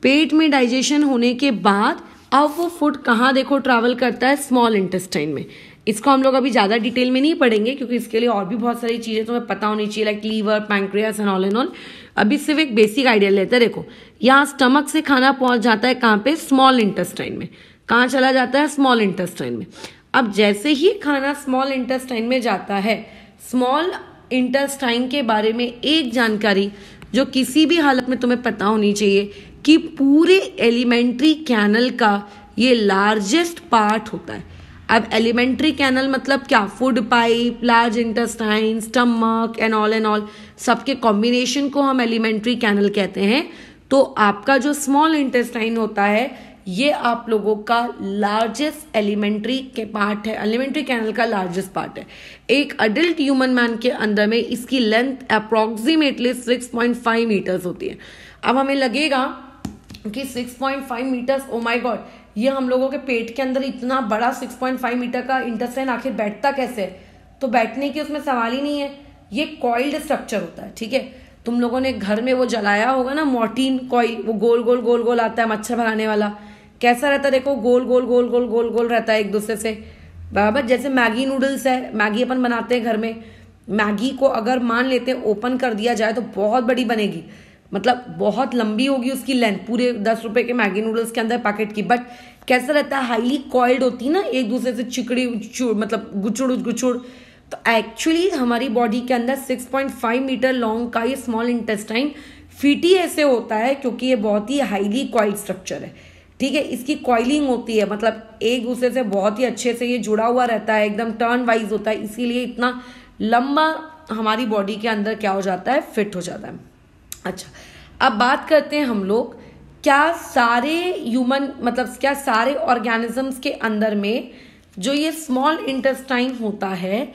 पेट में डाइजेशन होने के बाद अब वो फूड कहाँ देखो ट्रैवल करता है? स्मॉल इंटेस्टाइन में। इसको हम लोग अभी ज़्यादा डिटेल में नहीं पढ़ेंगे क्योंकि इसके लिए और भी बहुत सारी चीज़ें तुम्हें पता होनी चाहिए, like liver, pancreas and all and all. अभी सिर्फ एक बेसिक आइडिया लेते हैं। देखो, यहाँ स्टमक से खाना पहुंच जाता है कहाँ पे? स्मॉल इंटेस्टाइन में। कहाँ चला जाता है? स्मॉल इंटेस्टाइन में। अब जैसे ही खाना स्मॉल इंटेस्टाइन में जाता है, स्मॉल इंटेस्टाइन के बारे में एक जानकारी जो किसी भी हालत में तुम्हें पता होनी चाहिए कि पूरे एलिमेंट्री कैनल का ये लार्जेस्ट पार्ट होता है। अब एलिमेंट्री कैनल मतलब क्या? Food pipe, large intestine, stomach and all सबके कॉम्बिनेशन को हम एलिमेंट्री कैनल कहते हैं। तो आपका जो स्मॉल इंटेस्टाइन होता है ये आप लोगों का लार्जेस्ट एलिमेंट्री के पार्ट है, एलिमेंट्री कैनल का लार्जेस्ट पार्ट है। एक अडल्ट ह्यूमन मैन के अंदर में इसकी लेंथ अप्रोक्सीमेटली 6.5 मीटर्स होती है। अब हमें लगेगा कि 6.5 मीटर्स, ओ माय गॉड, ये हम लोगों के पेट के अंदर इतना बड़ा 6.5 मीटर का इंटेस्टाइन आखिर बैठता कैसे है? तो बैठने की उसमें सवाल ही नहीं है। ये कॉइल्ड स्ट्रक्चर होता है। ठीक है, तुम लोगों ने घर में वो जलाया होगा ना मॉर्टिन कॉइल, वो गोल गोल गोल गोल आता है मच्छर भगाने वाला। कैसा रहता है? देखो, गोल गोल गोल गोल गोल गोल रहता है एक दूसरे से बराबर। जैसे मैगी नूडल्स है, मैगी अपन बनाते हैं घर में। मैगी को अगर मान लेते हैं ओपन कर दिया जाए तो बहुत बड़ी बनेगी, मतलब बहुत लंबी होगी उसकी लेंथ, पूरे 10 रुपए के मैगी नूडल्स के अंदर पैकेट की। बट कैसा रहता है? हाईली कॉइल्ड होती है ना, एक दूसरे से चिकड़ी मतलब गुचुड़ गुचुड़। तो एक्चुअली हमारी बॉडी के अंदर 6.5 मीटर लॉन्ग का ये स्मॉल इंटेस्टाइन फीटी ऐसे होता है क्योंकि ये बहुत ही हाईली कॉइल्ड स्ट्रक्चर है। ठीक है, इसकी कॉइलिंग होती है, मतलब एक दूसरे से बहुत ही अच्छे से ये जुड़ा हुआ रहता है, एकदम टर्न वाइज होता है, इसीलिए इतना लंबा हमारी बॉडी के अंदर क्या हो जाता है? फिट हो जाता है। अच्छा, अब बात करते हैं हम लोग, क्या सारे ह्यूमन मतलब क्या सारे ऑर्गेनिजम्स के अंदर में जो ये स्मॉल इंटेस्टाइन होता है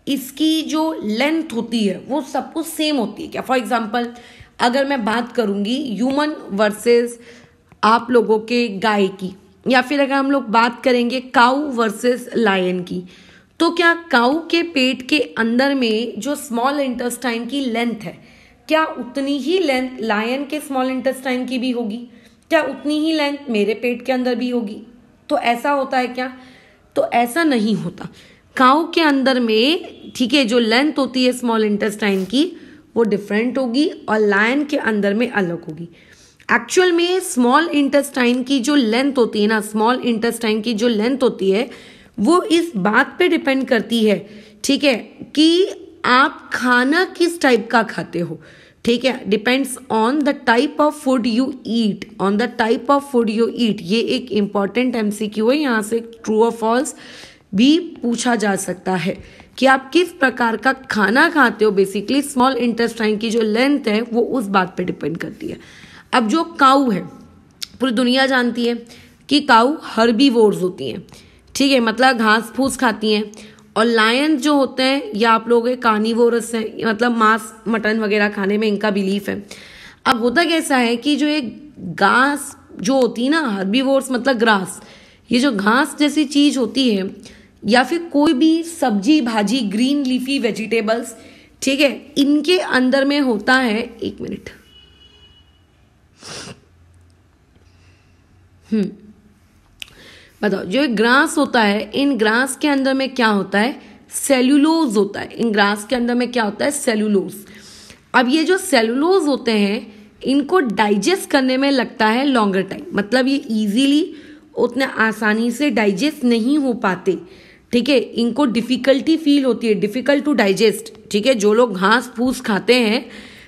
इसकी जो लेंथ होती है वो सब कुछ सेम होती है क्या? फॉर एग्जाम्पल अगर मैं बात करूंगी ह्यूमन वर्सेस आप लोगों के गाय की, या फिर अगर हम लोग बात करेंगे काऊ वर्सेस लायन की, तो क्या काऊ के पेट के अंदर में जो स्मॉल इंटेस्टाइन की लेंथ है, क्या उतनी ही लेंथ लायन के स्मॉल इंटेस्टाइन की भी होगी? क्या उतनी ही लेंथ मेरे पेट के अंदर भी होगी? तो ऐसा होता है क्या? तो ऐसा नहीं होता। काऊ के अंदर में, ठीक है, जो लेंथ होती है स्मॉल इंटेस्टाइन की वो डिफरेंट होगी और लायन के अंदर में अलग होगी। एक्चुअल में स्मॉल इंटेस्टाइन की जो लेंथ होती है ना, स्मॉल इंटेस्टाइन की जो लेंथ होती है वो इस बात पे डिपेंड करती है, ठीक है, कि आप खाना किस टाइप का खाते हो, ठीक है, depends on the type of food you eat, on the type of food you eat. ये एक इंपॉर्टेंट MCQ है, यहाँ से ट्रू और फॉल्स भी पूछा जा सकता है कि आप किस प्रकार का खाना खाते हो। बेसिकली स्मॉल इंटेस्टाइन की जो लेंथ है वो उस बात पे डिपेंड करती है। अब जो काऊ है, पूरी दुनिया जानती है कि काऊ हर्बीवोर्स होती हैं, ठीक है, मतलब घास फूस खाती हैं, और लायन जो होते हैं या आप लोग कार्निवोरस हैं, मतलब मांस मटन वगैरह खाने में इनका बिलीफ है। अब होता कैसा है कि जो एक घास जो होती है ना, हर्बीवोर्स मतलब ग्रास, ये जो घास जैसी चीज होती है या फिर कोई भी सब्जी भाजी ग्रीन लीफी वेजिटेबल्स, ठीक है, इनके अंदर में होता है, एक मिनट, बताओ, जो ग्रास होता है, इन ग्रास के अंदर में क्या होता है? सेल्यूलोज होता है। इन ग्रास के अंदर में क्या होता है? सेल्यूलोज। अब ये जो सेल्यूलोज होते हैं इनको डाइजेस्ट करने में लगता है लॉन्गर टाइम, मतलब ये इजीली उतने आसानी से डाइजेस्ट नहीं हो पाते, ठीक है, इनको डिफिकल्टी फील होती है, डिफिकल्ट टू डाइजेस्ट, ठीक है। जो लोग घास फूस खाते हैं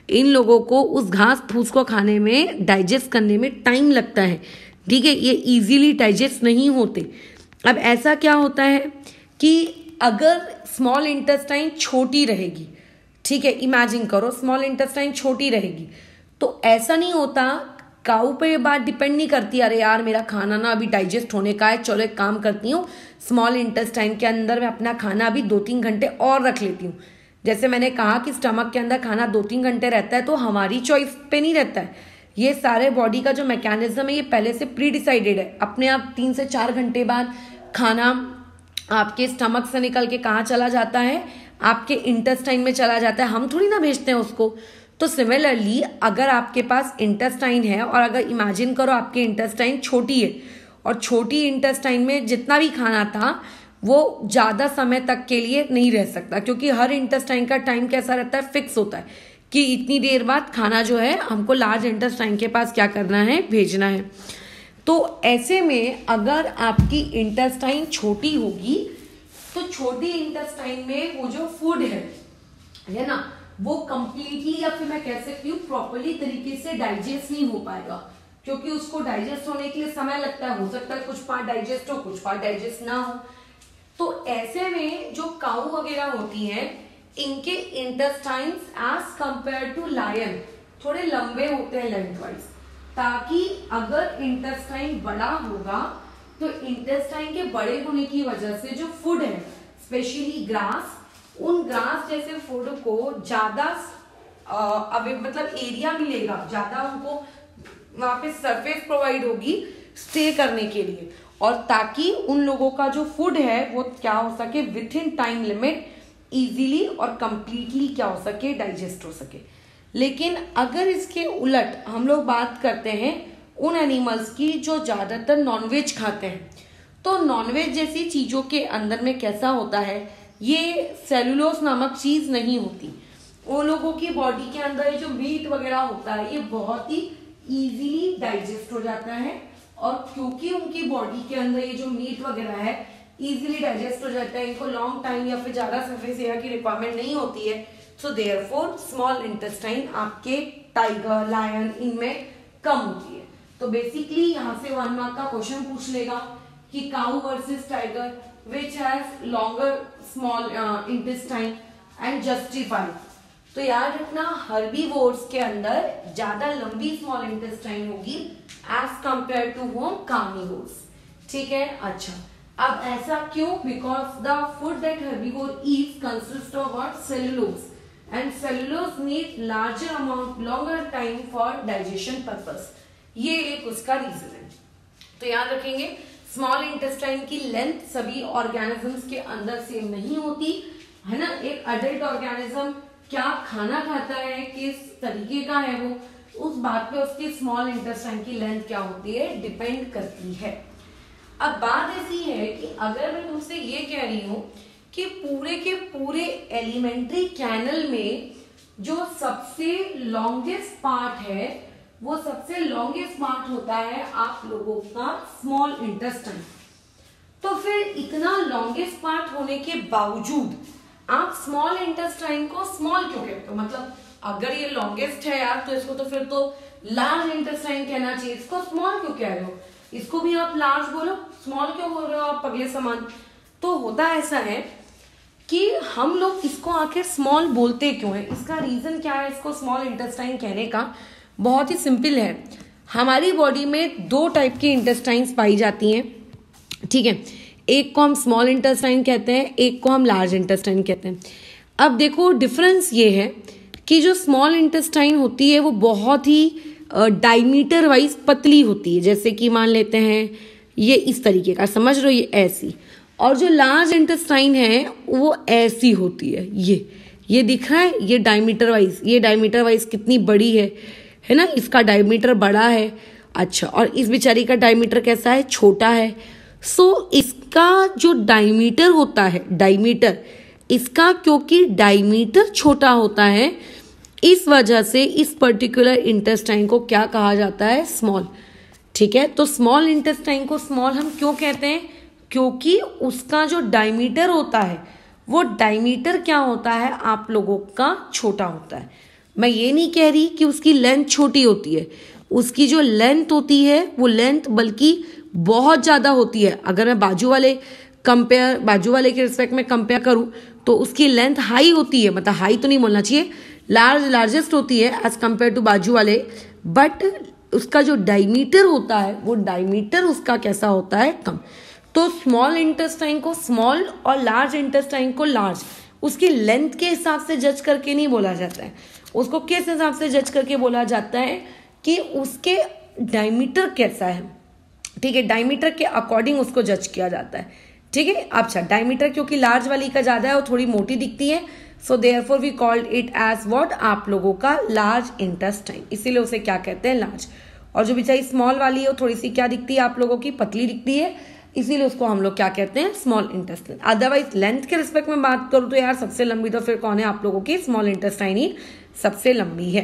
इन लोगों को उस घास फूस को खाने में, डाइजेस्ट करने में टाइम लगता है, ठीक है, ये इजीली डाइजेस्ट नहीं होते। अब ऐसा क्या होता है कि अगर स्मॉल इंटेस्टाइन छोटी रहेगी, ठीक है, इमेजिन करो स्मॉल इंटेस्टाइन छोटी रहेगी, तो ऐसा नहीं होता, काऊ पे ये बात डिपेंड नहीं करती, अरे यार मेरा खाना ना अभी डाइजेस्ट होने का है, चलो एक काम करती हूँ, स्मॉल इंटेस्टाइन के अंदर मैं अपना खाना अभी 2-3 घंटे और रख लेती हूँ। जैसे मैंने कहा कि स्टमक के अंदर खाना 2-3 घंटे रहता है, तो हमारी चॉइस पे नहीं रहता है, ये सारे बॉडी का जो मैकेनिज्म है ये पहले से प्री डिसाइडेड है। अपने आप 3 से 4 घंटे बाद खाना आपके स्टमक से निकल के कहाँ चला जाता है? आपके इंटेस्टाइन में चला जाता है, हम थोड़ी ना भेजते हैं उसको। तो सिमिलरली अगर आपके पास इंटेस्टाइन है और अगर इमेजिन करो आपकी इंटेस्टाइन छोटी है और छोटी इंटेस्टाइन में जितना भी खाना था वो ज्यादा समय तक के लिए नहीं रह सकता, क्योंकि हर इंटेस्टाइन का टाइम कैसा रहता है? फिक्स होता है कि इतनी देर बाद खाना जो है हमको लार्ज इंटेस्टाइन के पास क्या करना है? भेजना है। तो ऐसे में अगर आपकी इंटेस्टाइन छोटी होगी तो छोटी इंटेस्टाइन में वो जो फूड है ना, वो कंप्लीटली या फिर मैं कह सकती हूँ प्रॉपरली तरीके से डाइजेस्ट नहीं हो पाएगा, क्योंकि उसको डाइजेस्ट होने के लिए समय लगता है। हो सकता है कुछ पार्ट डाइजेस्ट हो, कुछ पार्ट डाइजेस्ट ना हो। तो ऐसे में जो काऊ वगैरह होती हैं इनके intestines as compare to lion थोड़े लंबे होते हैं लेंथ वाइज, ताकि अगर इंटेस्टाइन बड़ा होगा तो इंटेस्टाइन के बड़े होने की वजह से जो फूड है स्पेशली ग्रास, उन ग्रास जैसे फूड को ज्यादा मतलब एरिया मिलेगा, ज्यादा उनको वहां पे सरफेस प्रोवाइड होगी स्टे करने के लिए, और ताकि उन लोगों का जो फूड है वो क्या हो सके, with in time limit easily और कंप्लीटली क्या हो सके, डाइजेस्ट हो सके। लेकिन अगर इसके उलट हम लोग बात करते हैं उन एनिमल्स की जो ज्यादातर नॉनवेज खाते हैं, तो नॉनवेज जैसी चीजों के अंदर में कैसा होता है, ये सेलुलोज नामक चीज नहीं होती। वो लोगों की बॉडी के अंदर ये जो मीट वगैरह होता है ये बहुत ही इजीली डाइजेस्ट हो जाता है, और क्योंकि उनकी बॉडी के अंदर ये जो मीट वगैरह है इजीली डाइजेस्ट हो जाता है, इनको लॉन्ग टाइम या फिर ज्यादा सरफेस एरिया की रिक्वायरमेंट नहीं होती है, सो देयरफॉर स्मॉल इंटेस्टाइन आपके टाइगर, लायन इनमें कम होती है। तो बेसिकली यहाँ से 1 मार्क का क्वेश्चन पूछ लेगा कि cow versus tiger which has longer small intestine and justify. तो याद रखना हर्बीवोर्स के अंदर ज्यादा लंबी स्मॉल इंटेस्टाइन होगी as compare to home carnivores, ठीक है। अच्छा, अब ऐसा क्यों? Because the food that herbivore eats consist of what? Cellulose. and cellulose need larger amount longer time for digestion purpose. ये एक उसका रीजन है। तो याद रखेंगे स्मॉल इंटेस्टाइन की लेंथ सभी ऑर्गेनिजम्स के अंदर सेम नहीं होती है ना। एक अडल्ट ऑर्गेनिज्म क्या खाना खाता है, किस तरीके का है वो, उस बात पे उसकी स्मॉल इंटेस्टाइन की लेंथ क्या होती है डिपेंड करती है। अब बात ऐसी है कि अगर मैं तुमसे ये कह रही हूं कि पूरे के पूरे एलिमेंट्री कैनल में जो सबसे लॉन्गेस्ट पार्ट है वो सबसे लॉन्गेस्ट पार्ट होता है आप लोगों का स्मॉल इंटेस्टाइन, तो फिर इतना लॉन्गेस्ट पार्ट होने के बावजूद आप स्मॉल इंटेस्टाइन को स्मॉल क्यों कहते हो? मतलब अगर ये लॉन्गेस्ट है यार तो इसको तो फिर तो लार्ज इंटेस्टाइन कहना चाहिए, इसको स्मॉल क्यों कह रहे हो? इसको भी आप लार्ज बोलो, स्मॉल क्यों बोल रहे हो आप पगले समान? तो होता ऐसा है कि हम लोग इसको आखिर स्मॉल बोलते क्यों है, इसका रीजन क्या है इसको स्मॉल इंटेस्टाइन कहने का? बहुत ही सिंपल है। हमारी बॉडी में दो टाइप की इंटेस्टाइन्स पाई जाती हैं, ठीक है। एक को हम स्मॉल इंटेस्टाइन कहते हैं, एक को हम लार्ज इंटेस्टाइन कहते हैं। अब देखो डिफरेंस ये है कि जो स्मॉल इंटेस्टाइन होती है वो बहुत ही डायमीटर वाइज पतली होती है, जैसे कि मान लेते हैं ये इस तरीके का, समझ रहे हो, ये ऐसी। और जो लार्ज इंटेस्टाइन है वो ऐसी होती है, ये दिख रहा है, ये डायमीटर वाइज कितनी बड़ी है ना, इसका डायमीटर बड़ा है। अच्छा, और इस बेचारी का डायमीटर कैसा है, छोटा है। सो इसका जो डायमीटर होता है, इसका क्योंकि डायमीटर छोटा होता है इस वजह से इस पर्टिकुलर इंटेस्टाइन को क्या कहा जाता है, स्मॉल, ठीक है। तो स्मॉल इंटेस्टाइन को स्मॉल हम क्यों कहते हैं? क्योंकि उसका जो डायमीटर होता है वो डायमीटर क्या होता है आप लोगों का, छोटा होता है। मैं ये नहीं कह रही कि उसकी लेंथ छोटी होती है, उसकी जो लेंथ होती है वो लेंथ बल्कि बहुत ज्यादा होती है। अगर मैं बाजू वाले के रिस्पेक्ट में कंपेयर करूं तो उसकी लेंथ हाई होती है, मतलब हाई तो नहीं बोलना चाहिए, लार्जेस्ट होती है एज कंपेयर टू बाजू वाले, बट उसका जो डायमीटर होता है वो डायमीटर उसका कैसा होता है, कम। तो स्मॉल इंटेस्टाइन को स्मॉल और लार्ज इंटेस्टाइन को लार्ज उसकी लेंथ के हिसाब से जज करके नहीं बोला जाता है, उसको किस हिसाब से जज करके बोला जाता है कि उसके डायमीटर कैसा है, ठीक है। डायमीटर के अकॉर्डिंग उसको जज किया जाता है, ठीक है। अच्छा, डायमीटर क्योंकि लार्ज वाली का ज्यादा है वो थोड़ी मोटी दिखती है, so therefore we called it as what, आप लोगों का लार्ज इंटेस्टाइन, इसीलिए उसे क्या कहते हैं, लार्ज। और जो बेचारी स्मॉल वाली है वो थोड़ी सी क्या दिखती है आप लोगों की, पतली दिखती है, इसीलिए उसको हम लोग क्या कहते हैं, स्मॉल इंटेस्टाइन। अदरवाइज लेंथ के रिस्पेक्ट में बात करूं तो यार सबसे लंबी तो फिर कौन है आप लोगों की, स्मॉल इंटेस्टाइन ही सबसे लंबी है।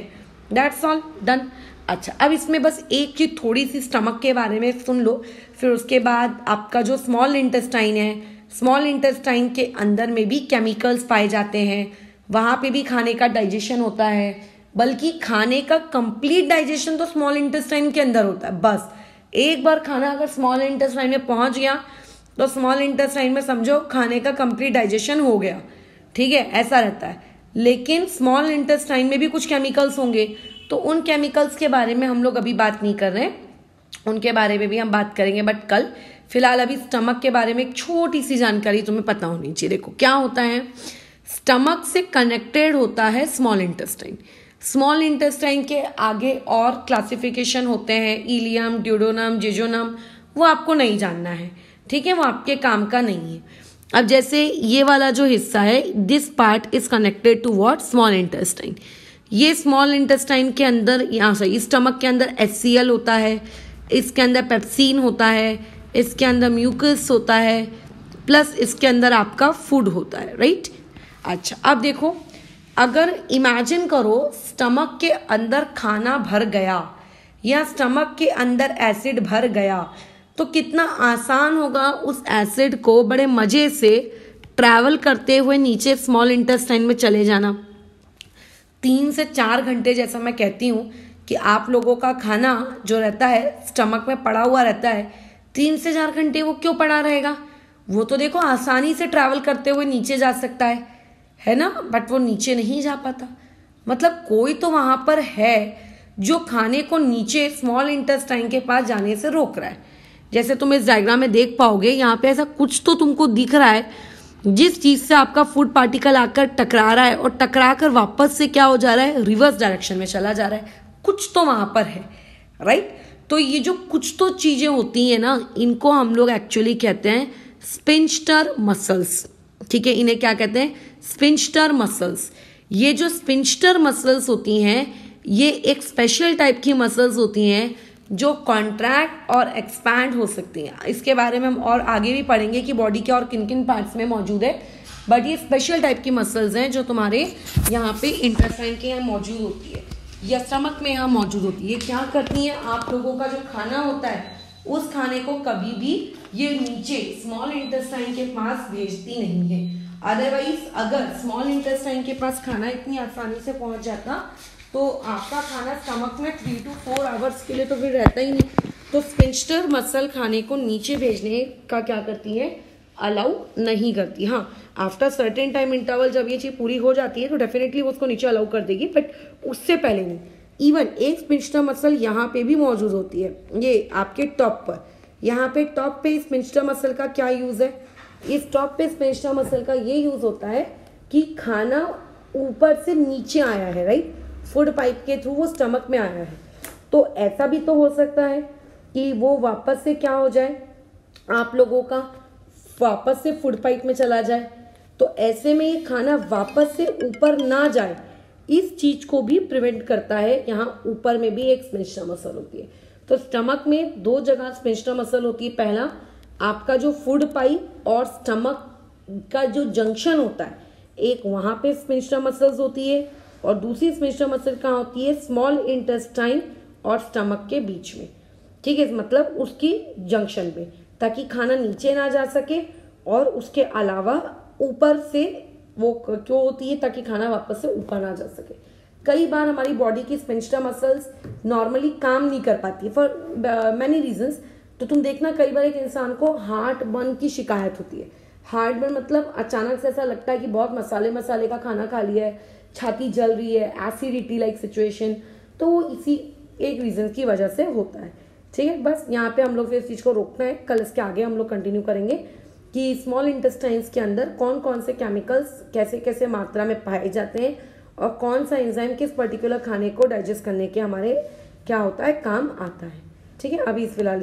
That's all, done. अच्छा, अब इसमें बस एक चीज थोड़ी सी स्टमक के बारे में सुन लो, फिर उसके बाद आपका जो स्मॉल इंटेस्टाइन है, स्मॉल इंटेस्टाइन के अंदर में भी केमिकल्स पाए जाते हैं, वहां पे भी खाने का डाइजेशन होता है, बल्कि खाने का कंप्लीट डाइजेशन तो स्मॉल इंटेस्टाइन के अंदर होता है। बस एक बार खाना अगर स्मॉल इंटेस्टाइन में पहुंच गया तो स्मॉल इंटेस्टाइन में समझो खाने का कंप्लीट डाइजेशन हो गया, ठीक है, ऐसा रहता है। लेकिन स्मॉल इंटेस्टाइन में भी कुछ केमिकल्स होंगे, तो उन केमिकल्स के बारे में हम लोग अभी बात नहीं कर रहे हैं, उनके बारे में भी हम बात करेंगे बट कल। फिलहाल अभी स्टमक के बारे में एक छोटी सी जानकारी तुम्हें पता होनी चाहिए। देखो क्या होता है, स्टमक से कनेक्टेड होता है स्मॉल इंटेस्टाइन। स्मॉल इंटेस्टाइन के आगे और क्लासिफिकेशन होते हैं, इलियम, ड्यूडेनम, जेजोनम, वो आपको नहीं जानना है, ठीक है, वो आपके काम का नहीं है। अब जैसे ये वाला जो हिस्सा है, this part is connected to what, small intestine. ये स्मॉल इंटेस्टाइन के अंदर, यहाँ से स्टमक के अंदर HCl होता है, इसके अंदर पेप्सिन होता है, इसके अंदर म्यूकस होता है, प्लस इसके अंदर आपका फूड होता है, राइट। अच्छा, अब देखो, अगर इमेजिन करो स्टमक के अंदर खाना भर गया या स्टमक के अंदर एसिड भर गया तो कितना आसान होगा उस एसिड को बड़े मजे से ट्रैवल करते हुए नीचे स्मॉल इंटेस्टाइन में चले जाना। 3 से 4 घंटे, जैसा मैं कहती हूँ कि आप लोगों का खाना जो रहता है स्टमक में पड़ा हुआ रहता है, 3 से 4 घंटे वो क्यों पड़ा रहेगा, वो तो देखो आसानी से ट्रैवल करते हुए नीचे जा सकता है ना, बट वो नीचे नहीं जा पाता। मतलब कोई तो वहां पर है जो खाने को नीचे स्मॉल इंटेस्टाइन के पास जाने से रोक रहा है। जैसे तुम इस डायग्राम में देख पाओगे, यहाँ पे ऐसा कुछ तो तुमको दिख रहा है जिस चीज से आपका फूड पार्टिकल आकर टकरा रहा है और टकरा कर वापस से क्या हो जा रहा है, रिवर्स डायरेक्शन में चला जा रहा है, कुछ तो वहां पर है, राइट। तो ये जो कुछ तो चीजें होती हैं ना, इनको हम लोग एक्चुअली कहते हैं स्पिंस्टर मसल्स, ठीक है। इन्हें क्या कहते हैं, स्पिंस्टर मसल्स। ये जो स्पिंस्टर मसल्स होती हैं, ये एक स्पेशल टाइप की मसल्स होती हैं जो कॉन्ट्रैक्ट और एक्सपैंड हो सकती हैं। इसके बारे में हम और आगे भी पढ़ेंगे कि बॉडी के और किन किन पार्ट्स में मौजूद है, बट ये स्पेशल टाइप की मसल्स हैं जो तुम्हारे यहाँ पे इंटेस्टाइन के यहाँ मौजूद होती है या स्टमक में यहाँ मौजूद होती है। ये क्या करती हैं, आप लोगों का जो खाना होता है उस खाने को कभी भी ये नीचे स्मॉल इंटेस्टाइन के पास भेजती नहीं है। अदरवाइज अगर स्मॉल इंटेस्टाइन के पास खाना इतनी आसानी से पहुंच जाता तो आपका खाना स्टमक में 3 to 4 आवर्स के लिए तो फिर रहता ही नहीं। तो स्पिंस्टर मसल खाने को नीचे भेजने का क्या करती है, अलाउ नहीं करती। हाँ, आफ्टर सर्टेन टाइम इंटरवल जब ये चीज पूरी हो जाती है तो डेफिनेटली वो उसको नीचे अलाउ कर देगी, बट उससे पहले नहीं। इवन एक स्पिंस्टर मसल यहाँ पे भी मौजूद होती है, ये आपके टॉप पर। यहाँ पे टॉप पे स्पिंस्टर मसल का क्या यूज है, इस टॉप पे स्पिंस्टर मसल का ये यूज होता है कि खाना ऊपर से नीचे आया है, राइट, फूड पाइप के थ्रू वो स्टमक में आया है। तो ऐसा भी तो हो सकता है कि वो वापस से क्या हो जाए, आप लोगों का वापस से फूड पाइप में चला जाए। तो ऐसे में ये खाना वापस से ऊपर ना जाए, इस चीज को भी प्रिवेंट करता है। यहाँ ऊपर में भी एक स्पिंस्टर मसल होती है। तो स्टमक में 2 जगह स्पिंस्टर मसल होती है। पहला आपका जो फूड पाइप और स्टमक का जो जंक्शन होता है, एक वहां पे स्पिंस्टर मसल्स होती है और दूसरी स्पिंस्टर मसल कहाँ होती है, स्मॉल इंटेस्टाइन और स्टमक के बीच में, ठीक है, मतलब उसकी जंक्शन पे, ताकि खाना नीचे ना जा सके। और उसके अलावा ऊपर से वो क्यों होती है, ताकि खाना वापस से ऊपर ना जा सके। कई बार हमारी बॉडी की स्पिंस्टर मसल्स नॉर्मली काम नहीं कर पाती फॉर मैनी रीजंस। तो तुम देखना कई बार एक इंसान को हार्ट बर्न की शिकायत होती है। हार्ट बर्न मतलब अचानक से ऐसा लगता है कि बहुत मसाले का खाना खा लिया है, छाती जल रही है, एसिडिटी लाइक सिचुएशन। तो वो इसी एक रीजन की वजह से होता है, ठीक है। बस यहाँ पे हम लोग फिर इस चीज को रोकना है। कल इसके आगे हम लोग कंटिन्यू करेंगे कि स्मॉल इंटेस्टाइन्स के अंदर कौन कौन से केमिकल्स कैसे कैसे मात्रा में पाए जाते हैं और कौन सा एंजाइम किस पर्टिकुलर खाने को डाइजेस्ट करने के हमारे क्या होता है, काम आता है, ठीक है। अभी इस फिलहाल